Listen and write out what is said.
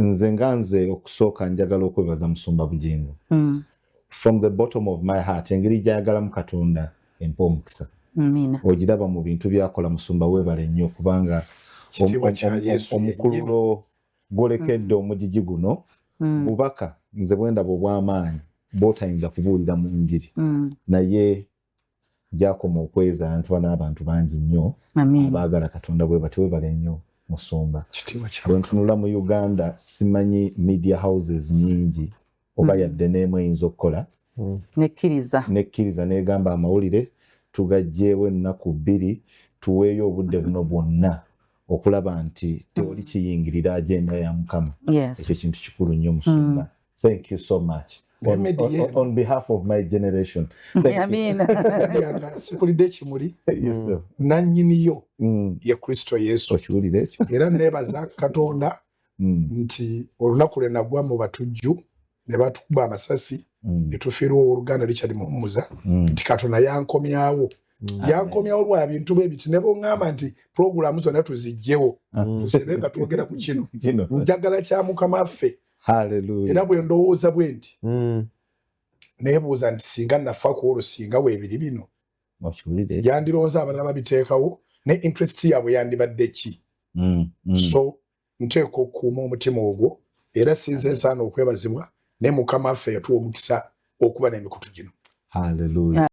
nze nganze okusooka njagala okwebaza Musumba Bugingo. From the bottom of my heart engeri gyayagalamu Katonda empa omukisa. Ogiraba mu bintu byakola Musumba, weebale nnyo kubanga omukululo gwolekedde omugigi guno bubaka nze bwendaba obw'amaanyi bw'otayinza kubuulira mu njiri naye gyakoma okwezaantwa n'abantu bangi nnyo abaagala Katonda bwe bati. Weebale nnyo Musumba. Bwe ntunula mu Uganda simanyi media houses nyingi oba yadde n'emu eyinza okukola nekkiriza n'egamba amawulire tugajjeewo ennaku 2 tuweeyo obudde buno bwonna okulaba nti tewali kiyingirira agenda ya Mukama. Ekyo kintu kikulu nnyo Musumba. Thank you so much. On behalf of my generation. Sipulidde kimuli nannyiniyo ye Kristo Yesu. Era neebaza Katonda nti olunaku lwe nagwa mu batujju ne batukuba amasasi ne tufiirwa Oluganda Richard Muhumuza nti Katonda yankomyawo. Yankomyawo lwa bintu bwe biti ne bongamba nti programu zonna tuzijjewo tusebe nga twogera ku kino njagala kya Mukama affe. Hallelujah. Era bwe ndowooza bwe nti neebuuza nti singa nafa ku olusinga weebiri bino yandironza abalala babiteekawo ne interest yaabwe yandibadde ki? So nteeka okukuuma omutima ogwo era sinze nsaana okwebazibwa ne Mukama affe yatuwa omukisa okuba n'emikutu gino. Hallelujah.